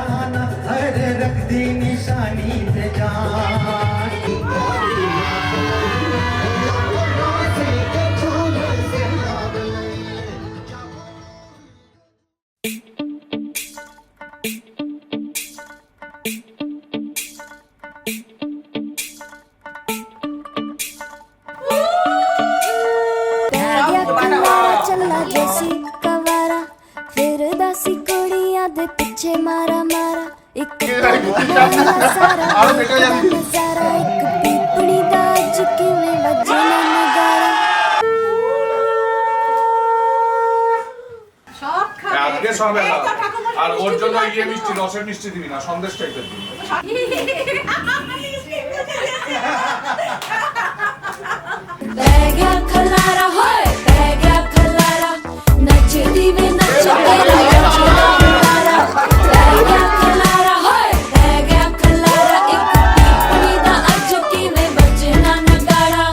जहाना अरे रख दी निशानी पे जान। चला जैसी कवारा फिर दासी कुड़िया दे पीछे मारा मारा एक सारा नजारा एक पीपड़ी दा झुकी में बजे ना नगारा। আজকে সব আর ওর জন্য ইয়ে মিষ্টি রসের মিষ্টি দিবি না সন্দেশ টাইপের দিবি। बैगया खलारा होए बैगया खलारा नच दीवे नच तेरा नच खलारा बैगया खलारा होए बैगया खलारा एक पीपड़ी दा अज किवे बजना नगाड़ा।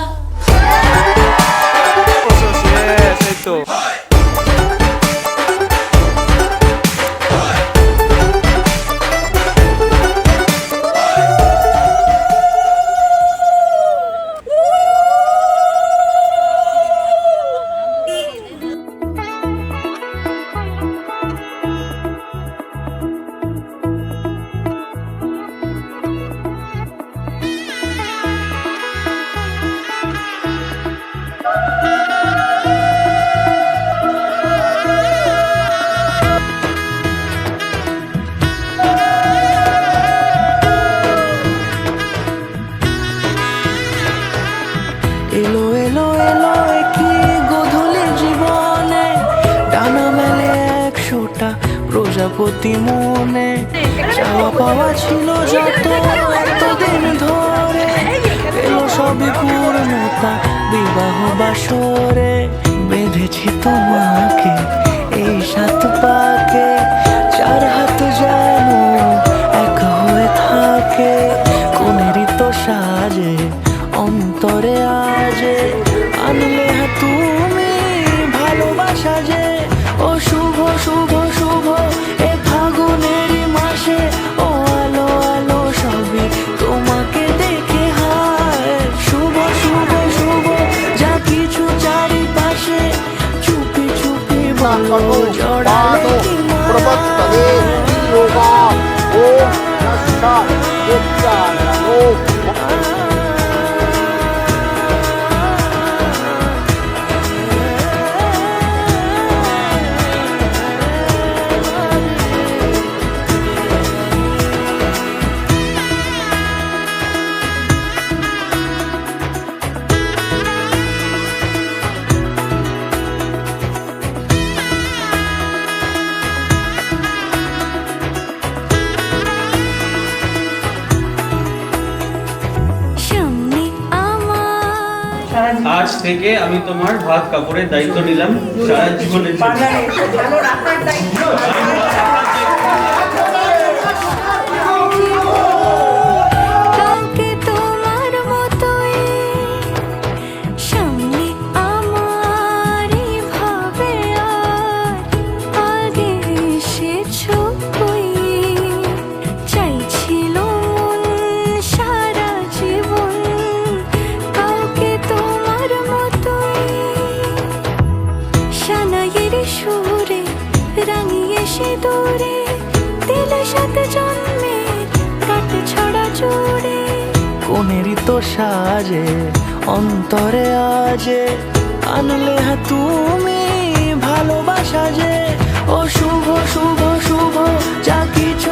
এলো এলো এলো কি গোধূলি জীবনে ডানা মেলে 100টা প্রজাপতি মনে চাওয়া পাওয়া ছিল যত এতদিন ধরে এলো সবই পূর্ণতা বিবাহ বাসরে বেঁধেছি তোমাকে এই 7 পাকে 4 হাত যেন এক হয়ে থাকে কোনেরই তো সাজে অন্তরে আজে আনলে তুমি ভালোবাসা যে ও শুভ শুভ শুভ এ ফাগুনেরই মাসে ও আলো আলো সবই তোমাকে দেখে হায় শুভ শুভ শুভ যা কিছু চারিপাশে চুপি চুপি বলো জড়ালে কি আজ থেকে আমি তোমার ভাত কাপড়ের দায়িত্ব নিলাম সারা জীবনের জন্য। কোনেরই তো সাজে অন্তরে আজে আনলে তুমি ভালোবাসা যে ও শুভ শুভ শুভ যা কিছু